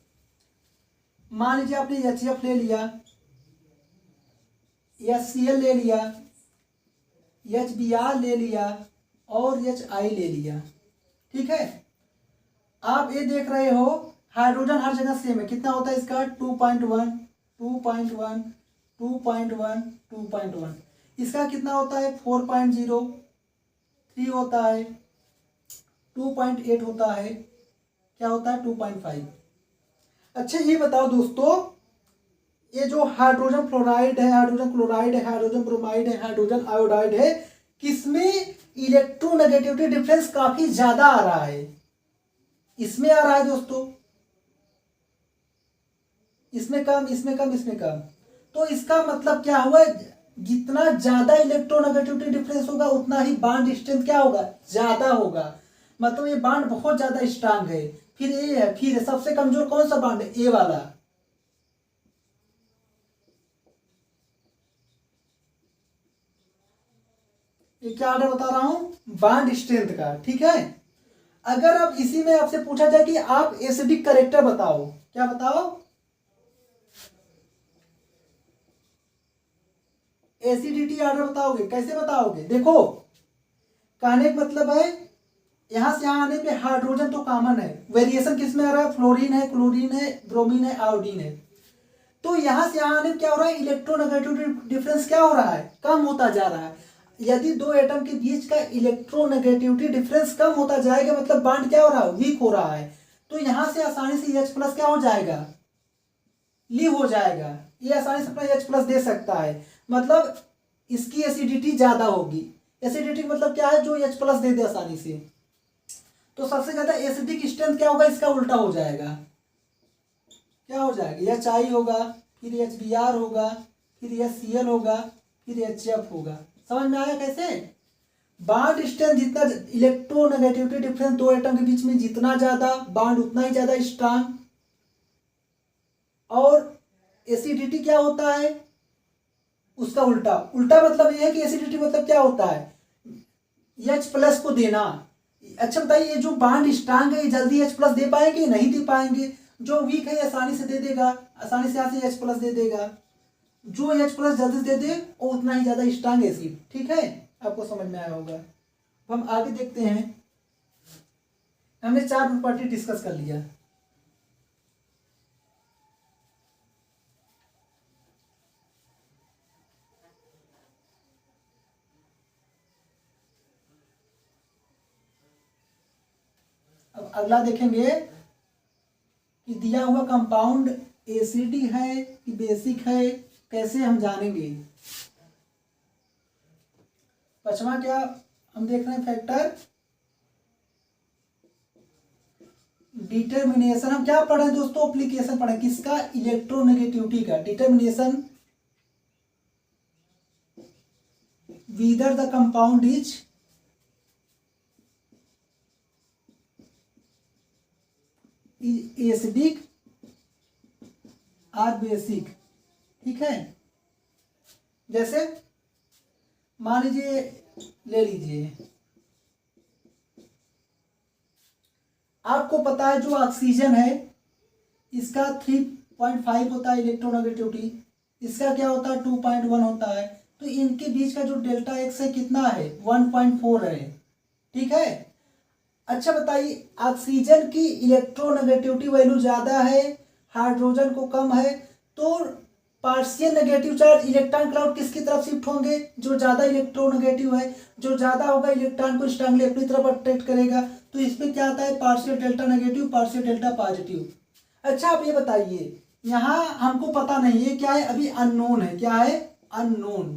मान लीजिए आपने HF ले लिया, HCl ले लिया, HBr ले लिया और HI ले लिया। ठीक है। आप ये देख रहे हो हाइड्रोजन हर जगह सेम है। कितना होता है इसका? 2.1, 2.1, 2.1, 2.1। इसका कितना होता है? 4.0, 3 होता है, 2.8 होता है, क्या होता है? 2.5। अच्छा ये बताओ दोस्तों, ये जो हाइड्रोजन फ्लोराइड है, हाइड्रोजन क्लोराइड है, हाइड्रोजन ब्रोमाइड है, हाइड्रोजन आयोडाइड है, किसमें इलेक्ट्रोनेगेटिविटी डिफरेंस काफी ज्यादा आ रहा है? इसमें आ रहा है दोस्तों, इसमें कम, इसमें कम, इसमें कम। तो इसका मतलब क्या हुआ? जितना ज्यादा इलेक्ट्रोनेगेटिविटी डिफरेंस होगा उतना ही बॉन्ड स्ट्रेंथ क्या होगा? ज्यादा होगा। मतलब ये बॉन्ड बहुत ज्यादा स्ट्रांग है। फिर ए है, फिर सबसे कमजोर कौन सा बॉन्ड है? ए वाला। ये क्या ऑर्डर बता रहा हूं? बॉन्ड स्ट्रेंथ का। ठीक है। अगर अब इसी में आपसे पूछा जाए कि आप एसिडिक कैरेक्टर बताओ, क्या बताओ? एसिडिटी ऑर्डर बताओगे, कैसे बताओगे? देखो कहने का मतलब है यहां से यहां आने पे हाइड्रोजन तो कॉमन है, वेरिएशन किस में आ रहा है? फ्लोरीन है, क्लोरीन है, ब्रोमीन है, आयोडीन है। तो यहां से यहां आने पे क्या हो रहा है? इलेक्ट्रोनेगेटिविटी डिफरेंस क्या हो रहा है? कम होता जा रहा है। यदि दो एटम के बीच का इलेक्ट्रोनेगेटिविटी डिफरेंस कम होता जाएगा मतलब बॉन्ड क्या हो रहा है? वीक हो रहा है। तो यहां से आसानी से H+ क्या हो जाएगा? लीव हो जाएगा। ये आसानी से अपना H+ दे सकता है। मतलब इसकी एसिडिटी ज्यादा होगी। एसिडिटी मतलब क्या है? जो H+ दे दे आसानी से। तो सबसे ज्यादा एसिडिक स्ट्रेंथ क्या होगा? इसका उल्टा हो जाएगा। क्या हो जाएगा? HI होगा, फिर HBr होगा, फिर HCl होगा, फिर HF होगा। समझ में आया कैसे? बॉन्ड स्ट्रेंथ जितना, इलेक्ट्रोनेगेटिविटी डिफरेंस दो एटम के बीच में जितना ज्यादा, बॉन्ड उतना ही ज्यादा स्ट्रांग। और एसिडिटी क्या होता है? उसका उल्टा। उल्टा मतलब ये है कि एसिडिटी मतलब क्या होता है? H+ को देना। अच्छा बताइए, ये जो बॉन्ड स्ट्रांग है ये जल्दी H+ दे पाएंगे? नहीं दे पाएंगे। जो वीक है आसानी से दे देगा, आसानी से यहाँ से H+ दे देगा। जो H+ जल्दी दे दे वो उतना ही ज्यादा स्ट्रांग एसिड। ठीक है, आपको समझ में आया होगा। अब हम आगे देखते हैं। हमने 4 प्रॉपर्टी डिस्कस कर लिया। अब अगला देखेंगे कि दिया हुआ कंपाउंड एसिडी है कि बेसिक है, कैसे हम जानेंगे। पांचवा क्या हम देख रहे हैं? Factor determination. हम क्या पढ़े दोस्तों? एप्लीकेशन पढ़े किसका? इलेक्ट्रोनेगेटिविटी का। Determination whether the compound is acidic और बेसिक। ठीक है। जैसे मान लीजिए, ले लीजिए, आपको पता है जो ऑक्सीजन है इसका 3.5 होता है इलेक्ट्रोनेगेटिविटी, इसका क्या होता है? 2.1 होता है। तो इनके बीच का जो डेल्टा एक्स है कितना है? 1.4 है। ठीक है। अच्छा बताइए, ऑक्सीजन की इलेक्ट्रोनेगेटिविटी वैल्यू ज़्यादा है, हाइड्रोजन को कम है, तो partial negative charge electron cloud किसकी तरफ शिफ्ट होंगे? जो ज़्यादा इलेक्ट्रोनेगेटिव है। जो ज़्यादा होगा इलेक्ट्रॉन को स्ट्रांगली अपनी तरफ अट्रैक्ट करेगा। तो इसमें क्या आता है? Partial delta negative, partial delta positive. अच्छा आप ये बताइए, यहाँ हमको पता नहीं है क्या है? अभी अननोन है। क्या है? अननोन।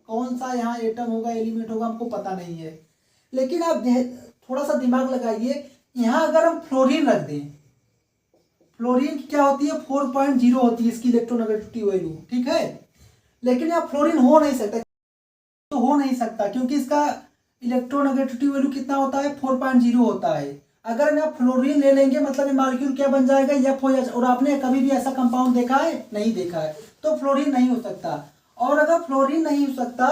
कौन सा यहाँ एटम होगा, एलिमेंट होगा, हमको पता नहीं है। लेकिन आप थोड़ा सा दिमाग लगाइए। यहाँ अगर हम फ्लोरीन रख दें, फ्लोरीन की क्या होती है 4.0 होती है इसकी इलेक्ट्रोनेगेटिविटी वैल्यू, ठीक है। लेकिन यहाँ फ्लोरीन हो नहीं सकता, तो हो नहीं सकता क्योंकि इसका इलेक्ट्रोनेगेटिविटी वैल्यू कितना होता है 4.0 होता है। अगर हम यहाँ फ्लोरीन ले लेंगे मतलब ये मॉलिक्यूल क्या बन जाएगा एफ हो जाएगा। और आपने कभी भी ऐसा कंपाउंड देखा है? नहीं देखा है, तो फ्लोरीन नहीं हो सकता। और अगर फ्लोरीन नहीं हो सकता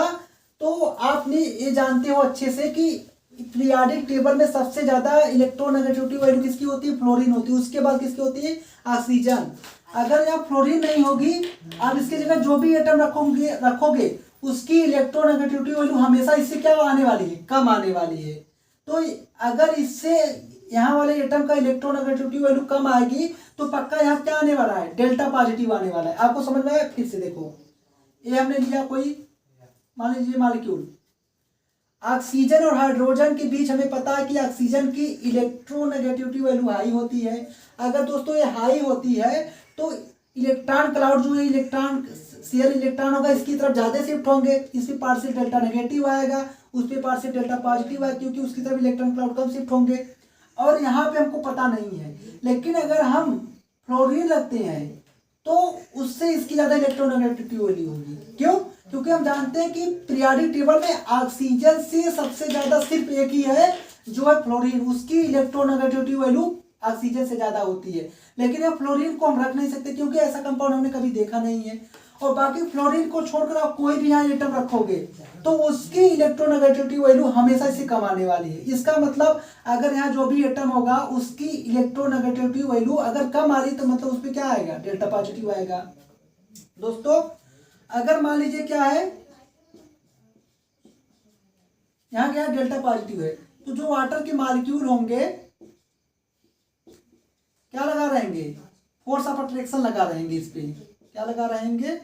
तो आपने ये जानते हो अच्छे से कि पीरियोडिक टेबल में सबसे ज्यादा इलेक्ट्रोनेगेटिविटी वैल्यू किसकी होती है? फ्लोरीन होती है। उसके बाद किसकी होती है? ऑक्सीजन। अगर यहाँ फ्लोरीन नहीं होगी, आप इसकी जगह जो भी एटम रखोगे उसकी इलेक्ट्रोनेगेटिविटी वैल्यू हमेशा इससे क्या आने वाली है? कम आने वाली है। तो अगर इससे यहाँ वाले एटम का इलेक्ट्रोनेगेटिविटी वैल्यू कम आएगी तो पक्का यहाँ क्या आने वाला है? डेल्टा पॉजिटिव आने वाला है। आपको समझ में आया? फिर से देखो, ये हमने लिया कोई मान लीजिए मॉलिक्यूल, ऑक्सीजन और हाइड्रोजन के बीच हमें पता है कि ऑक्सीजन की इलेक्ट्रोनेगेटिविटी वैल्यू हाई होती है। अगर दोस्तों ये हाई होती है तो इलेक्ट्रॉन क्लाउड जो है, इलेक्ट्रॉन शेयर इलेक्ट्रॉन होगा इसकी तरफ ज्यादा शिफ्ट होंगे, इस पे पार्ट से डेल्टा नेगेटिव आएगा, उस पे पार्ट से डेल्टा पॉजिटिव आएगा क्योंकि उसकी तरफ इलेक्ट्रॉन क्लाउड कम शिफ्ट होंगे। और यहाँ पे हमको पता नहीं है, लेकिन अगर हम फ्लोरीन रखते हैं तो उससे इसकी ज्यादा इलेक्ट्रोनेगेटिविटी वैल्यू होगी। क्यों? क्योंकि हम जानते हैं कि पीरियोडिक टेबल में ऑक्सीजन से सबसे ज्यादा सिर्फ एक ही है जो है फ्लोरीन, उसकी इलेक्ट्रोनेगेटिविटी वैल्यू ऑक्सीजन से ज्यादा होती है। लेकिन ये फ्लोरीन को हम रख नहीं सकते क्योंकि ऐसा कंपाउंड हमने कभी देखा नहीं है। और बाकी फ्लोरीन को छोड़कर आप कोई भी यहाँ एटम रखोगे तो उसकी इलेक्ट्रोनेगेटिविटी वैल्यू हमेशा इससे कम आने वाली है। इसका मतलब अगर यहाँ जो भी एटम होगा उसकी इलेक्ट्रोनेगेटिविटी वैल्यू अगर कम आ रही तो मतलब उस पर क्या आएगा? डेल्टा पॉजिटिव आएगा। दोस्तों अगर मान लीजिए क्या है, यहाँ क्या है? डेल्टा पॉजिटिव है, तो जो वाटर के मॉलिक्यूल होंगे क्या लगा रहेंगे? फोर्स ऑफ अट्रैक्शन लगा रहेंगे। इस पे क्या लगा रहेंगे?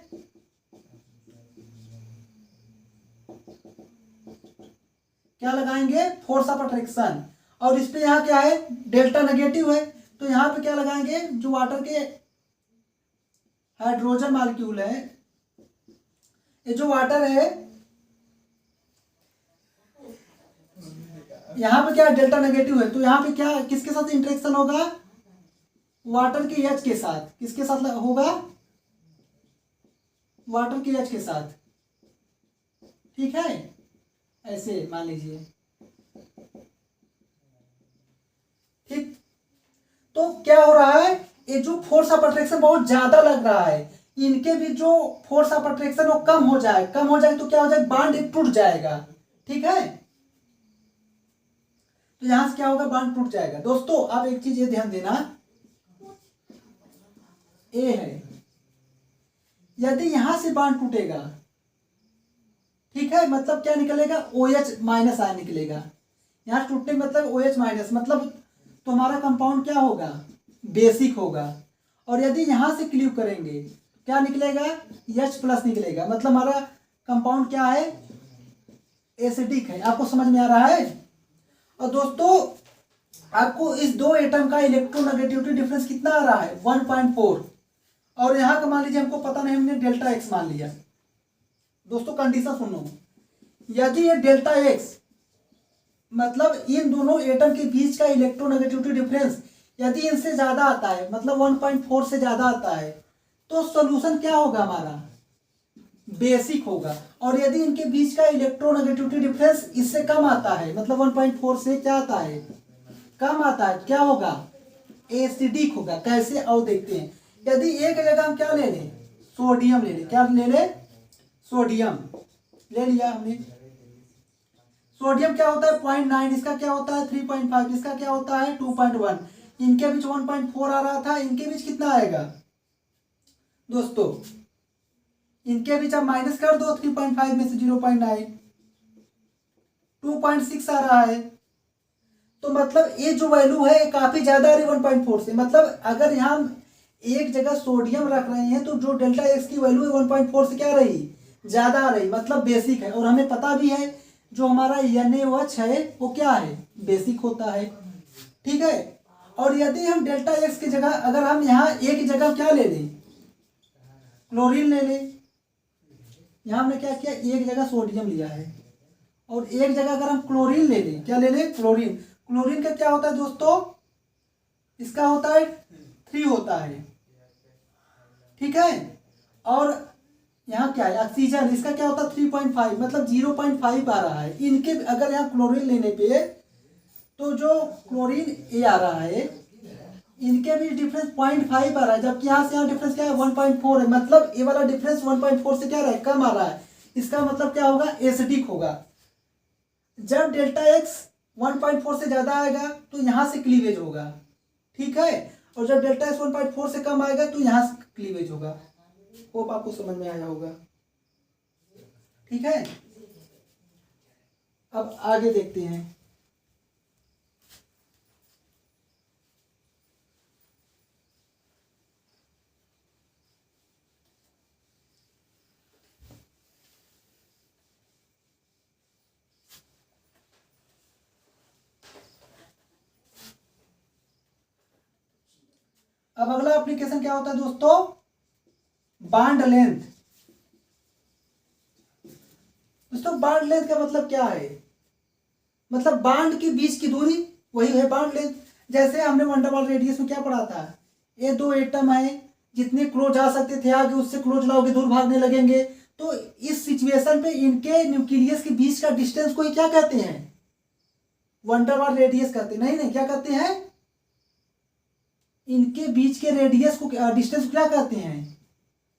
क्या लगाएंगे? Force of attraction. और इस पे यहाँ क्या है? डेल्टा नेगेटिव है, तो यहाँ पे क्या लगाएंगे? जो वाटर के हाइड्रोजन मॉलिक्यूल है, ये जो वाटर है यहाँ पे क्या? डेल्टा नेगेटिव है, तो यहाँ पे क्या किसके साथ इंटरेक्शन होगा? वाटर के एच के साथ। किसके साथ होगा? वाटर के एच के साथ, ठीक है। ऐसे मान लीजिए, ठीक। तो क्या हो रहा है? ये जो फोर्स ऑफ अट्रैक्शन बहुत ज्यादा लग रहा है, इनके भी जो फोर्स ऑफ अट्रैक्शन वो कम हो जाए, कम हो जाए तो क्या हो जाएगा? बांड एक टूट जाएगा, ठीक है। तो यहां से क्या होगा? बांड टूट जाएगा। दोस्तों आप एक चीज ये ध्यान देना, ए है, यदि यहां से बांड टूटेगा, ठीक है, मतलब क्या निकलेगा? OH माइनस आयन निकलेगा। यहां टूटने मतलब OH माइनस, मतलब तुम्हारा कंपाउंड क्या होगा? बेसिक होगा। और यदि यहां से क्लीव करेंगे क्या निकलेगा? H प्लस निकलेगा, मतलब हमारा कंपाउंड क्या है? एसिडिक है। आपको समझ में आ रहा है? और दोस्तों आपको इस दो एटम का इलेक्ट्रोनेगेटिविटी डिफरेंस कितना आ रहा है? 1.4। और यहां का मान लीजिए हमको पता नहीं, हमने डेल्टा एक्स मान लिया। दोस्तों कंडीशन सुनो, यदि ये डेल्टा एक्स मतलब इन दोनों एटम के बीच का इलेक्ट्रोनेगेटिविटी डिफरेंस यदि इनसे ज्यादा आता है, मतलब 1.4 से ज्यादा आता है, तो सॉल्यूशन क्या होगा? हमारा बेसिक होगा। और यदि इनके बीच का इलेक्ट्रोनेगेटिविटी डिफरेंस इससे कम आता है, मतलब 1.4 से क्या आता है? कम आता है, क्या होगा? एसिडिक होगा। कैसे? और देखते हैं। यदि एक जगह हम क्या ले लें? सोडियम ले लें। क्या ले लें? सोडियम ले लिया हमने। सोडियम क्या होता है? 0.9, इसका क्या होता है? 3.5, इसका क्या होता है? 2.1। इनके बीच 1.4 आ रहा था, इनके बीच कितना आएगा? दोस्तों इनके बीच आप माइनस कर दो 3.5 में से 0.9, 2.6 आ रहा है। तो मतलब ये जो वैल्यू है ये काफी ज्यादा आ रही है 1.4 से। मतलब अगर यहाँ एक जगह सोडियम रख रहे हैं तो जो डेल्टा एक्स की वैल्यू है 1.4 से क्या रही? ज्यादा आ रही, मतलब बेसिक है। और हमें पता भी है जो हमारा NaOH है वो क्या है? बेसिक होता है, ठीक है। और यदि हम डेल्टा एक्स की जगह अगर हम यहाँ एक जगह क्या ले लें? क्लोरीन ले लें। यहाँ हमने क्या किया? एक जगह सोडियम लिया है और एक जगह अगर हम क्लोरीन ले लें, क्या ले लें? क्लोरीन, क्लोरीन का क्या होता है दोस्तों, इसका होता है 3 होता है, ठीक है। और यहाँ क्या है ऑक्सीजन, इसका क्या होता है 3.5, मतलब 0.5 आ रहा है। इनके अगर यहाँ क्लोरीन लेने पे तो जो क्लोरीन ए आ रहा है, इनके भी डिफरेंस 0.5 आ रहा है, जबकि यहाँ से यहाँ डिफरेंस क्या है 1.4 है, मतलब ए वाला डिफरेंस 1.4 से क्या रहा है, कम आ रहा है। इसका मतलब क्या होगा, एसिडिक होगा। जब डेल्टा एक्स 1.4 से ज्यादा आएगा तो यहाँ से क्लीवेज होगा, ठीक है। और जब डेल्टा एक्स 1.4 से कम आएगा तो यहाँ से क्लीवेज होगा। होप आपको समझ में आया होगा, ठीक है। अब आगे देखते हैं। अब अगला एप्लीकेशन क्या होता है दोस्तों, बॉन्ड लेंथ। दोस्तों बॉन्ड लेंथ का मतलब क्या है, मतलब बॉन्ड के बीच की दूरी, वही है बॉन्ड लेंथ। जैसे हमने वंडरवॉल रेडियस में क्या पढ़ा था, ये 2 एटम है, जितने क्लोज आ सकते थे आगे उससे क्लोज लाओगे दूर भागने लगेंगे। तो इस सिचुएशन पे इनके न्यूक्लियस के बीच का डिस्टेंस को क्या कहते हैं, वंडरवॉल रेडियस कहते हैं। नहीं नहीं, क्या कहते हैं, इनके बीच के रेडियस को डिस्टेंस क्या कहते हैं,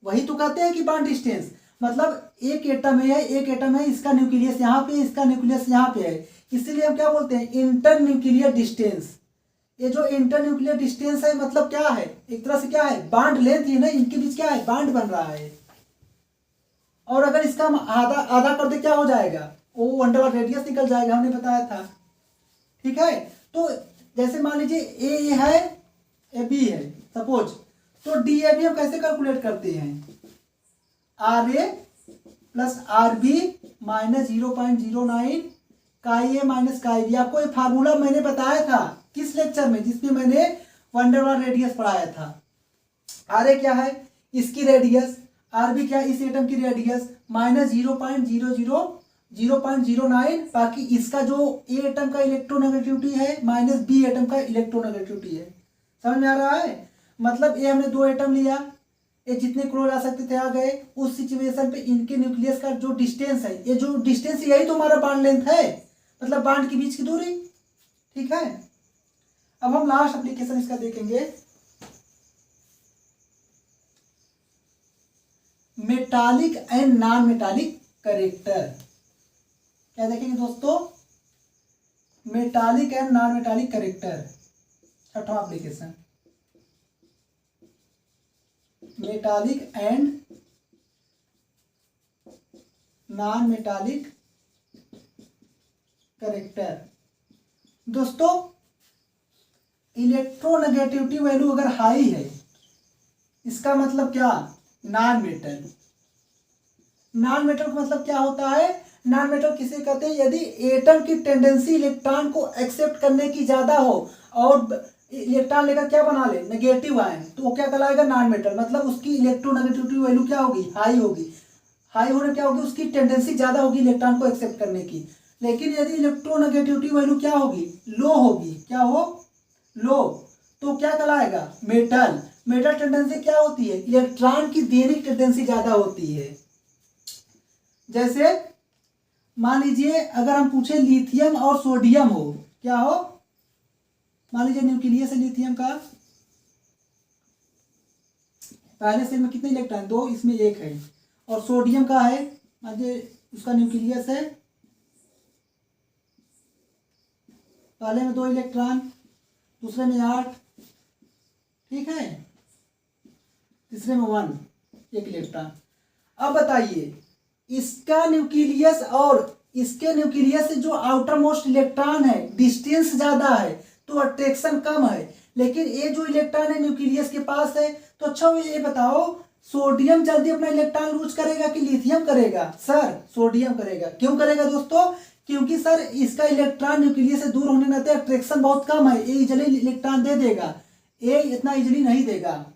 वही तो कहते हैं कि बॉन्ड डिस्टेंस। मतलब एक एटम है, एक एटम है, इसका न्यूक्लियस यहाँ पे, इसका न्यूक्लियस यहाँ पे है, इसीलिए हम क्या बोलते हैं, इंटर न्यूक्लियर डिस्टेंस। ये जो इंटर न्यूक्लियर डिस्टेंस है मतलब क्या है, एक तरह से क्या है, बॉन्ड लेंथ ही ना, इनके बीच क्या है, बॉन्ड बन रहा है। और अगर इसका हम आधा आधा कर दे क्या हो जाएगा, वो वंडरवॉल रेडियस निकल जाएगा, हमने बताया था, ठीक है। तो जैसे मान लीजिए ए है, ए बी है सपोज, तो डी ए बी हम कैसे कैलकुलेट करते हैं, R A plus R B minus 0.09 chi A minus काई बी। आपको ये फार्मूला मैंने बताया था किस लेक्चर में, जिसमें मैंने वंडरवॉल रेडियस पढ़ाया था। आर ए क्या है, इसकी रेडियस, आर बी क्या है, इस एटम की रेडियस, माइनस 0.09, बाकी इसका जो ए एटम का इलेक्ट्रोनेगेटिविटी है माइनस बी एटम का इलेक्ट्रोनेगेटिविटी है। समझ में आ रहा है, मतलब ये हमने 2 एटम लिया, ये जितने क्लोज आ सकते थे आ गए। उस सिचुएशन पे इनके न्यूक्लियस का जो डिस्टेंस है, ये जो डिस्टेंस यही तो हमारा बॉन्ड लेंथ है, मतलब बॉन्ड के बीच की दूरी, ठीक है। अब हम लास्ट एप्लीकेशन इसका देखेंगे, metallic and non metallic character. क्या देखेंगे दोस्तों, metallic and non metallic character, छठवां application, metallic and non metallic character. दोस्तों इलेक्ट्रोनेगेटिविटी वैल्यू अगर हाई है, इसका मतलब क्या, नॉन मेटल। नॉन मेटल का मतलब क्या होता है, नॉन मेटल किसे कहते हैं, यदि एटम की टेंडेंसी इलेक्ट्रॉन को एक्सेप्ट करने की ज्यादा हो और इलेक्ट्रॉन लेकर क्या बना ले, नेगेटिव आयन, तो वो क्या कहलाएगा, नॉन मेटल। मतलब उसकी इलेक्ट्रोनेगेटिविटी वैल्यू क्या होगी, हाई होगी। हाई होने क्या होगी, उसकी टेंडेंसी ज्यादा होगी इलेक्ट्रॉन को एक्सेप्ट करने की। लेकिन यदि इलेक्ट्रोनेगेटिविटी वैल्यू क्या होगी, लो होगी, क्या हो, लो, तो क्या कहलाएगा, मेटल। मेटल टेंडेंसी क्या होती है, इलेक्ट्रॉन की देने की टेंडेंसी ज्यादा होती है। जैसे मान लीजिए अगर हम पूछे लिथियम और सोडियम हो, क्या हो, मान लीजिए न्यूक्लियस है लिथियम का, पहले सेल में कितने इलेक्ट्रॉन, 2, इसमें 1 है। और सोडियम का है, मान लीजिए उसका न्यूक्लियस है, पहले में 2 इलेक्ट्रॉन, दूसरे में 8, ठीक है, तीसरे में 1 इलेक्ट्रॉन। अब बताइए इसका न्यूक्लियस और इसके न्यूक्लियस से जो आउटर मोस्ट इलेक्ट्रॉन है डिस्टेंस ज्यादा है तो अट्रैक्शन कम है, लेकिन ये जो इलेक्ट्रॉन है न्यूक्लियस के पास है। तो अच्छा ये बताओ सोडियम जल्दी अपना इलेक्ट्रॉन लूज करेगा कि लिथियम करेगा, सर सोडियम करेगा। क्यों करेगा दोस्तों, क्योंकि सर इसका इलेक्ट्रॉन न्यूक्लियस से दूर होने नाते अट्रैक्शन बहुत कम है, ये इजली इलेक्ट्रॉन दे देगा, ये इतना इजली नहीं देगा।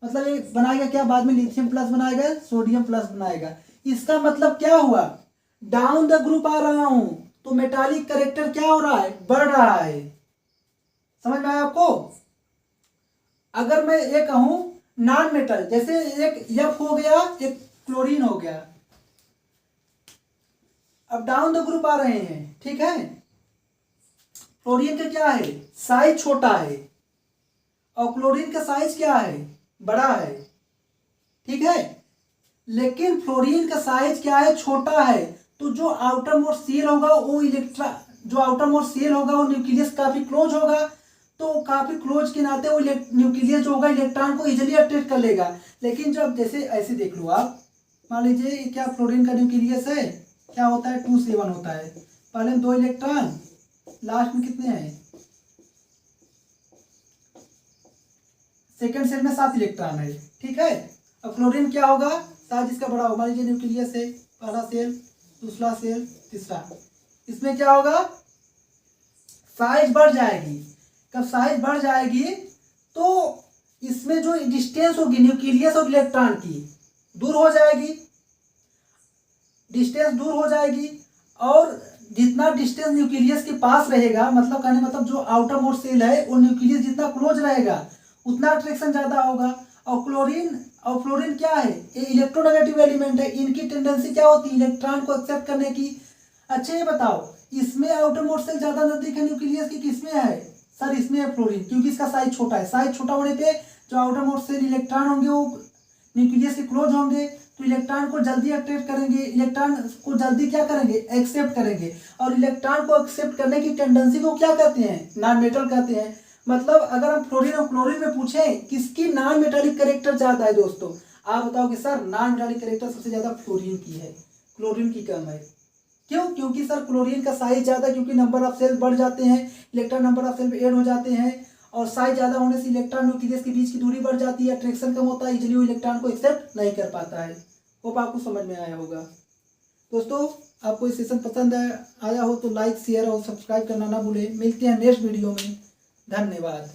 मतलब ये बनाएगा क्या, बाद में लिथियम प्लस बनाएगा, सोडियम प्लस बनाएगा। इसका मतलब क्या हुआ, डाउन द ग्रुप आ रहा हूं तो मेटालिक कैरेक्टर क्या हो रहा है, बढ़ रहा है। समझ में आया आपको। अगर मैं ये कहूं नॉन मेटल, जैसे एक F हो गया, एक क्लोरीन हो गया, अब डाउन द ग्रुप आ रहे हैं, ठीक है। क्लोरीन का क्या है, साइज छोटा है, और क्लोरीन का साइज क्या है, बड़ा है, ठीक है। लेकिन फ्लोरीन का साइज क्या है, छोटा है, तो जो आउटर मोस्ट शेल होगा वो जो आउटर मोस्ट शेल होगा वो न्यूक्लियस काफी क्लोज होगा, तो काफी क्लोज के नाते वो न्यूक्लियस जो होगा इलेक्ट्रॉन को इजिली अट्रैक्ट कर लेगा। लेकिन जब जैसे ऐसे देख लो आप, मान लीजिए क्या फ्लोरीन का न्यूक्लियस है, क्या होता है 2 7 होता है, पहले में 2 इलेक्ट्रॉन, लास्ट में कितने हैं, सेकेंड सेल में 7 इलेक्ट्रॉन है, ठीक है। अब फ्लोरीन क्या होगा, साइज इसका बड़ा होगा, मान लीजिए न्यूक्लियस है, पहला सेल, दूसरा सेल, तीसरा, इसमें क्या होगा, साइज बढ़ जाएगी। कब साइज बढ़ जाएगी तो इसमें जो डिस्टेंस होगी न्यूक्लियस और इलेक्ट्रॉन की दूर हो जाएगी, डिस्टेंस दूर हो जाएगी, और जितना डिस्टेंस न्यूक्लियस के पास रहेगा, मतलब कहने मतलब जो आउटर मोस्ट सेल है वो न्यूक्लियस जितना क्लोज रहेगा उतना अट्रैक्शन ज्यादा होगा। और फ्लोरीन क्या है, ये इलेक्ट्रोनेगेटिव एलिमेंट है, इनकी टेंडेंसी क्या होती है, इलेक्ट्रॉन को एक्सेप्ट करने की। अच्छा ये बताओ, इसमें आउटर मोस्ट सेल ज्यादा नजदीक है न्यूक्लियस की, किसमें है, सर इसमें है फ्लोरीन, क्योंकि इसका साइज छोटा है। साइज छोटा होने पे जो आउटर मोस्ट सेल इलेक्ट्रॉन होंगे वो न्यूक्लियस के क्लोज होंगे, तो इलेक्ट्रॉन को जल्दी अट्रैक्ट करेंगे, इलेक्ट्रॉन को जल्दी क्या करेंगे, एक्सेप्ट करेंगे। और इलेक्ट्रॉन को एक्सेप्ट करने की टेंडेंसी को क्या कहते हैं, नॉन मेटल कहते हैं। मतलब अगर हम फ्लोरीन और क्लोरीन में पूछें किसकी नॉन मेटालिक कैरेक्टर ज्यादा है दोस्तों, आप बताओ कि सर नॉन मेटालिक कैरेक्टर सबसे ज्यादा फ्लोरीन की है, क्लोरीन की कम है। क्यों, क्योंकि सर क्लोरीन का साइज ज्यादा, क्योंकि नंबर ऑफ सेल बढ़ जाते हैं, electron number of shell add हो जाते हैं, और साइज ज्यादा होने से इलेक्ट्रॉन न्यूक्लियस के बीच की दूरी बढ़ जाती है, अट्रैक्शन कम होता है, इजीली वो इलेक्ट्रॉन को एक्सेप्ट नहीं कर पाता है। होप आपको समझ में आया होगा। दोस्तों आपको ये सेशन पसंद आया हो तो लाइक शेयर और सब्सक्राइब करना ना भूलें। मिलते हैं नेक्स्ट वीडियो में, धन्यवाद।